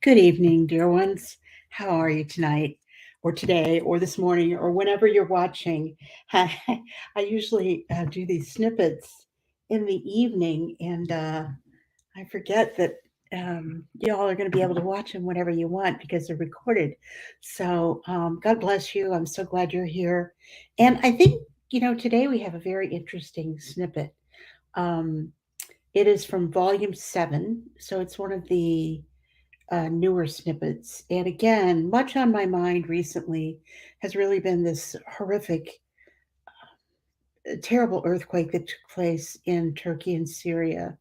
Good evening, dear ones. How are you tonight, or today, or this morning, or whenever you're watching? I usually do these snippets in the evening, and I forget that y'all are going to be able to watch them whenever you want because they're recorded. So, God bless you. I'm so glad you're here. And I think, today we have a very interesting snippet. Um, it is from volume 7. So, it's one of the newer snippets. And again, much on my mind recently has really been this horrific, terrible earthquake that took place in Turkey and Syria,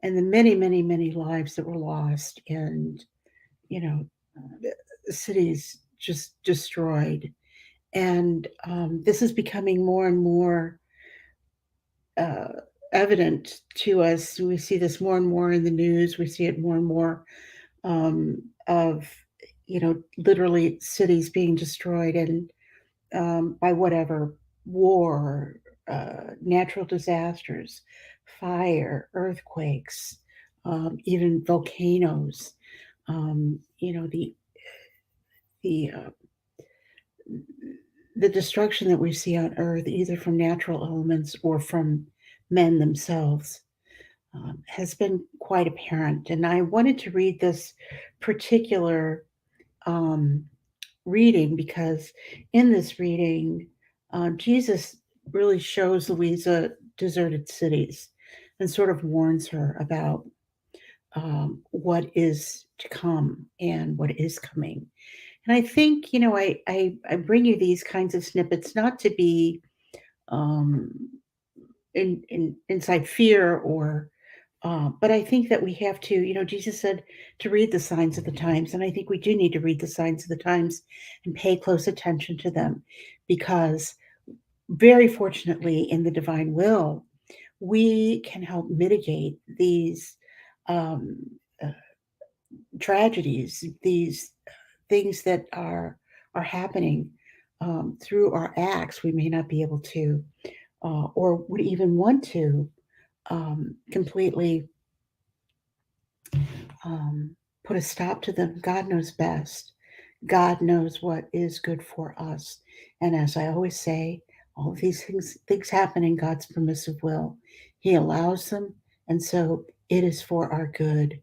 and the many, many, many lives that were lost, and you know, cities just destroyed. And this is becoming more and more uh, evident to us. We see this more and more in the news. We see it more and more of literally cities being destroyed and by whatever war, natural disasters, fire, earthquakes, even volcanoes. The the destruction that we see on Earth, either from natural elements or from men themselves, has been quite apparent. And I wanted to read this particular um, reading because in this reading, Jesus really shows Louisa deserted cities and sort of warns her about what is to come and what is coming. And I think, I bring you these kinds of snippets not to be um, inside fear or but I think that we have to, Jesus said to read the signs of the times. And I think we do need to read the signs of the times and pay close attention to them because, very fortunately, in the divine will, we can help mitigate these um, uh, tragedies, these things that are happening through our acts. We may not be able to, or would even want to, completely um, put a stop to them. God knows best. God knows what is good for us. And as I always say, all of these things happen in God's permissive will. He allows them, and so it is for our good.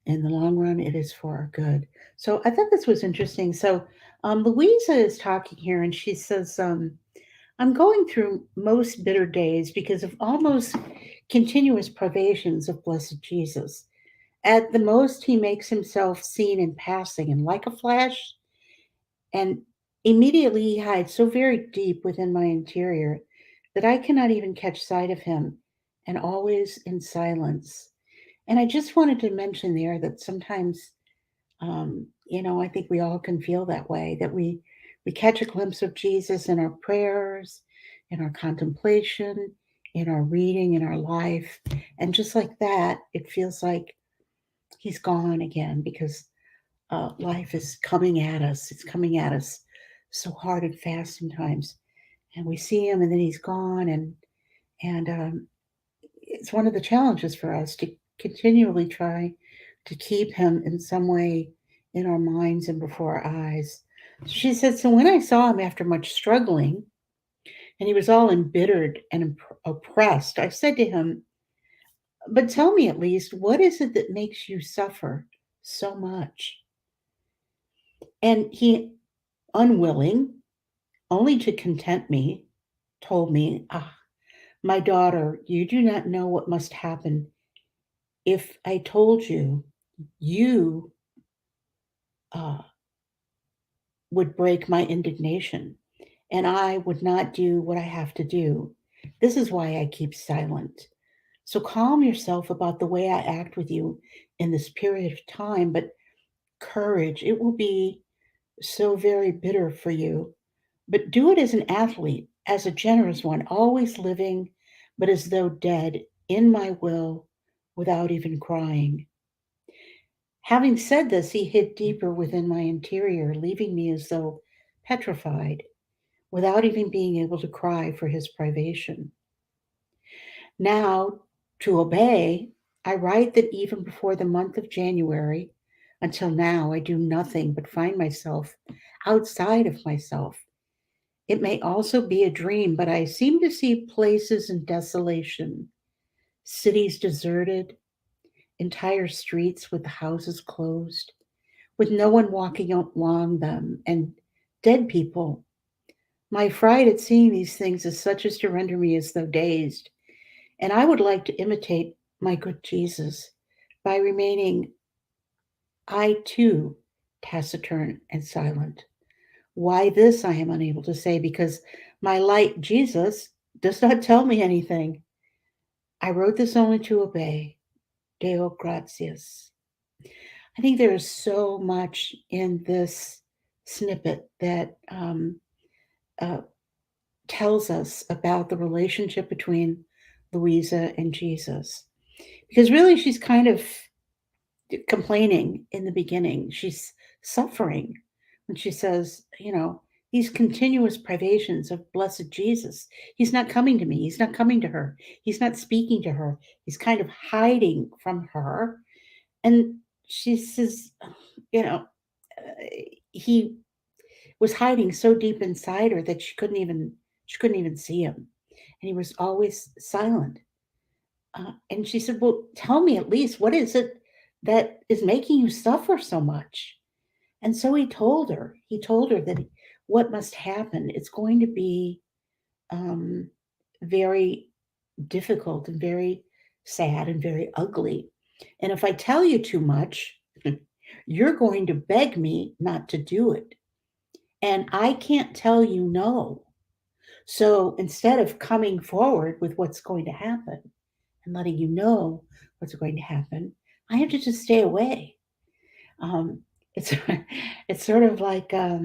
In the long run, it is for our good. So I thought this was interesting. So Louisa is talking here, and she says, I'm going through most bitter days because of almost continuous privations of blessed Jesus. At the most, he makes himself seen in passing, and like a flash, and immediately he hides so very deep within my interior that I cannot even catch sight of him, and always in silence. And I just wanted to mention there that sometimes, I think we all can feel that way, that we catch a glimpse of Jesus in our prayers, in our contemplation, in our reading, in our life. And just like that, it feels like he's gone again because life is coming at us. It's coming at us so hard and fast sometimes, and we see him, and then he's gone, and it's one of the challenges for us to continually try to keep him in some way in our minds and before our eyes. She said, so when I saw him after much struggling, and he was all embittered and oppressed, I said to him, but tell me at least, what is it that makes you suffer so much? And he, unwilling, only to content me, told me, ah, my daughter, you do not know what must happen if I told you, you uh, would break my indignation, and I would not do what I have to do. This is why I keep silent. So calm yourself about the way I act with you in this period of time, but courage, it will be so very bitter for you. But do it as an athlete, as a generous one, always living, but as though dead in my will without even crying. Having said this, he hid deeper within my interior, leaving me as though petrified, without even being able to cry for his privation. Now, to obey, I write that even before the month of January, Until now, I do nothing but find myself outside of myself. It may also be a dream, but I seem to see places in desolation, cities deserted, entire streets with the houses closed, with no one walking along them, and dead people. My fright at seeing these things is such as to render me as though dazed, and I would like to imitate my good Jesus by remaining, I too, taciturn and silent. Why this I am unable to say, because my light Jesus does not tell me anything. I wrote this only to obey. Deo gratias. I think there is so much in this snippet that uh, tells us about the relationship between Louisa and Jesus. Because really, she's kind of complaining in the beginning. She's suffering when she says, these continuous privations of blessed Jesus. He's not coming to me. He's not coming to her. He's not speaking to her. He's kind of hiding from her. And she says, you know, he was hiding so deep inside her that she couldn't even see him, and he was always silent. And she said, "Well, tell me at least, what is it that is making you suffer so much?" And so he told her. He told her that what must happen. It's going to be um, very difficult and very sad and very ugly. And if I tell you too much, you're going to beg me not to do it. And I can't tell you no. So instead of coming forward with what's going to happen and letting you know what's going to happen, I have to just stay away. Um, it's it's sort of like uh,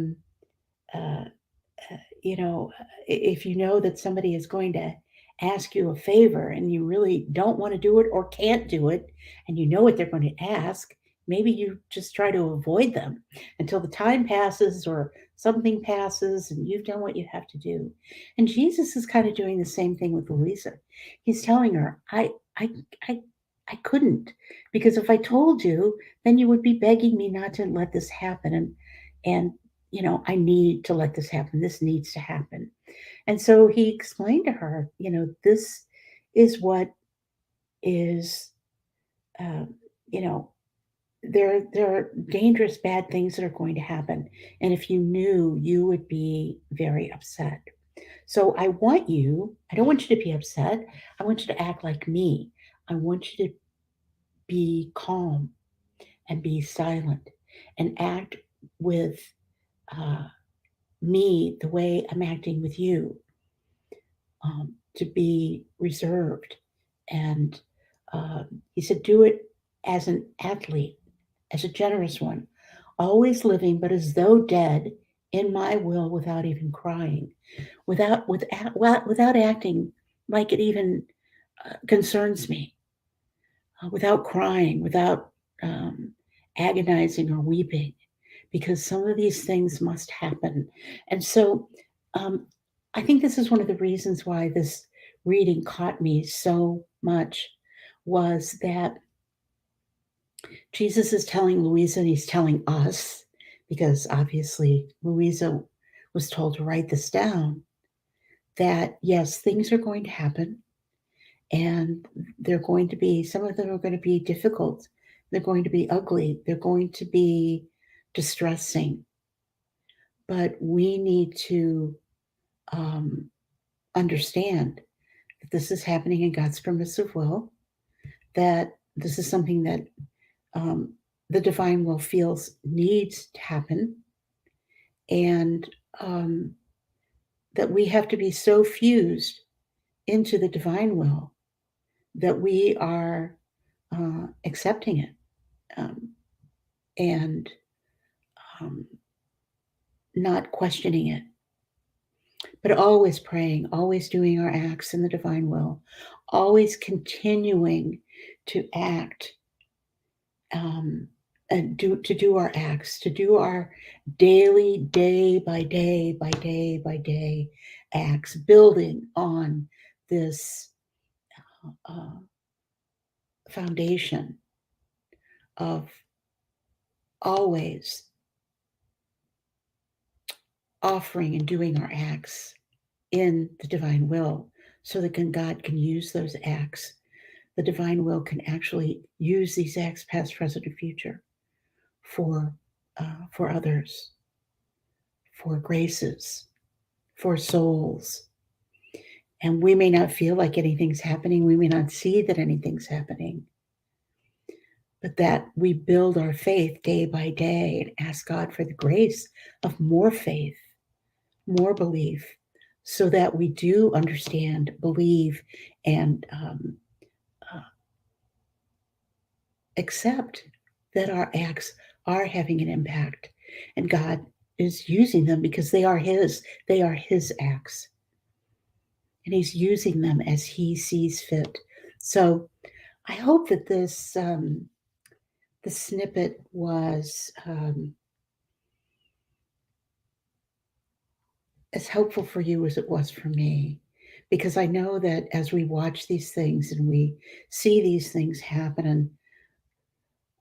you know, if you know that somebody is going to ask you a favor and you really don't want to do it or can't do it, and you know what they're going to ask, maybe you just try to avoid them until the time passes or something passes and you've done what you have to do. And Jesus is kind of doing the same thing with Louisa. He's telling her, I, I, I couldn't, because if I told you, then you would be begging me not to let this happen. And I need to let this happen. This needs to happen. And so he explained to her, this is what is, uh, you know, there are dangerous, bad things that are going to happen. And if you knew, you would be very upset. So I don't want you to be upset. I want you to act like me. I want you to be calm and be silent and act with uh, me the way I'm acting with you, to be reserved. And uh, he said, do it as an athlete, as a generous one, always living, but as though dead in my will, without even crying, without acting like it even concerns me, without crying, without um, agonizing or weeping, because some of these things must happen. And so um, I think this is one of the reasons why this reading caught me so much, was that Jesus is telling Louisa, and he's telling us, because obviously Louisa was told to write this down, that yes, things are going to happen, and they're going to be, some of them are going to be difficult. They're going to be ugly. They're going to be distressing. But we need to um, understand that this is happening in God's permissive will, that this is something that um, the divine will feels needs to happen, and um, that we have to be so fused into the divine will that we are accepting it, um, and um, not questioning it, but always praying, always doing our acts in the divine will, always continuing to act, and do our acts, to do our daily, day by day by day by day acts, building on this foundation of always offering and doing our acts in the divine will so that God can use those acts. The divine will can actually use these acts, past, present, and future, for others, for graces, for souls. And we may not feel like anything's happening. We may not see that anything's happening, but that we build our faith day by day and ask God for the grace of more faith, more belief, so that we do understand, believe, and uh, accept that our acts are having an impact and God is using them because they are His acts. And He's using them as He sees fit. So I hope that the snippet was as helpful for you as it was for me. Because I know that as we watch these things and we see these things happen,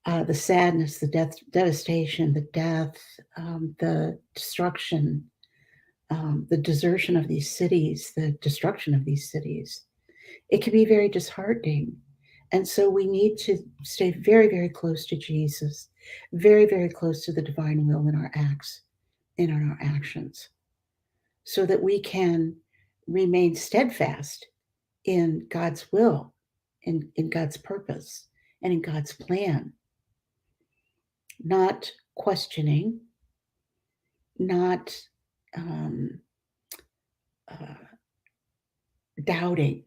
and the sadness, the death, devastation, the death, the destruction, the desertion of these cities, the destruction of these cities, it can be very disheartening. And so we need to stay very, very close to Jesus, very, very close to the divine will in our acts, in our actions, so that we can remain steadfast in God's will, in God's purpose, and in God's plan, not questioning, not um, uh, doubting,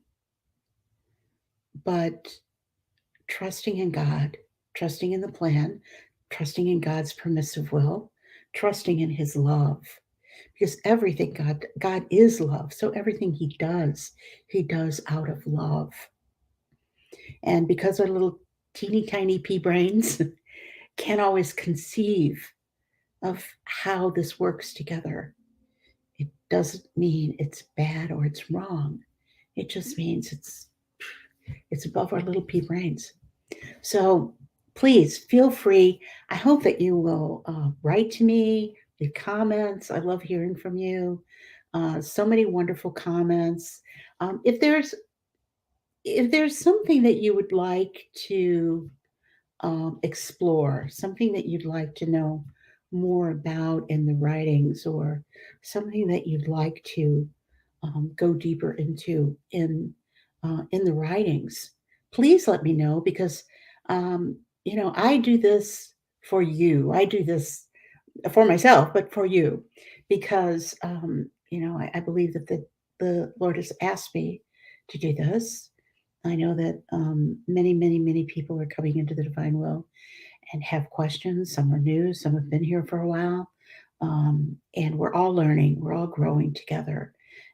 but trusting in God, trusting in the plan, trusting in God's permissive will, trusting in His love. Because everything God is love. So everything He does out of love. And because our little teeny tiny pea brains can't always conceive of how this works together, it doesn't mean it's bad or it's wrong. It just means it's above our little pea brains. So please feel free. I hope that you will write to me, leave comments. I love hearing from you. So many wonderful comments. If there's something that you would like to explore, something that you'd like to know more about in the writings, or something that you'd like to go deeper into in the writings, please let me know because I do this for you. I do this for myself, but for you, because I believe that the Lord has asked me to do this. I know that many, many, many people are coming into the divine will and have questions. Some are new, some have been here for a while. And we're all learning, we're all growing together.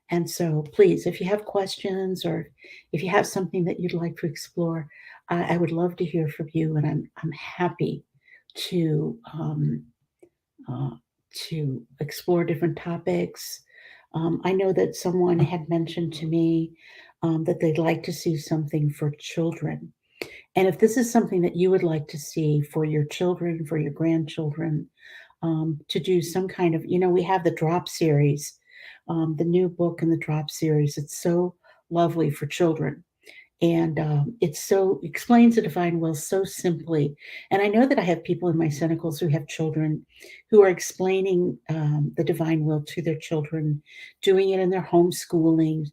And so, please, if you have questions or if you have something that you'd like to explore, I would love to hear from you. And I'm happy to uh, explore different topics. I know that someone had mentioned to me that they'd like to see something for children. And if this is something that you would like to see for your children, for your grandchildren, to do some kind of, we have the drop series, the new book in the drop series. It's so lovely for children. And it so explains the divine will so simply. And I know that I have people in my cenicles who have children who are explaining the divine will to their children, doing it in their homeschooling,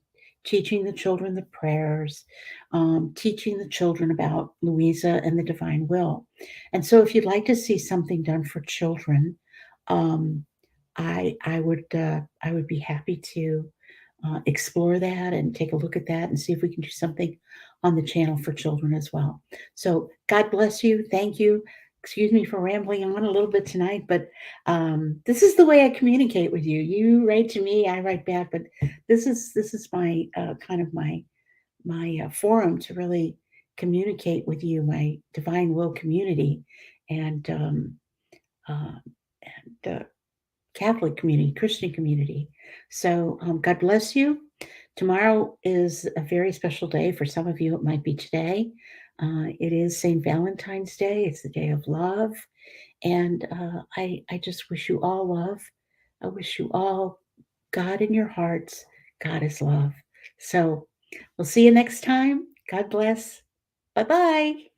teaching the children the prayers, teaching the children about Louisa and the divine will. And so, if you'd like to see something done for children, um, I would be happy to explore that and take a look at that and see if we can do something on the channel for children as well. So God bless you. Thank you. Excuse me for rambling on a little bit tonight, but this is the way I communicate with you. You write to me, I write back. But this is my kind of my forum to really communicate with you, my divine will community, and uh, Catholic community, Christian community. So God bless you. Tomorrow is a very special day. For some of you, it might be today. It is St. Valentine's Day. It's the day of love. And I just wish you all love. I wish you all God in your hearts. God is love. So we'll see you next time. God bless. Bye bye.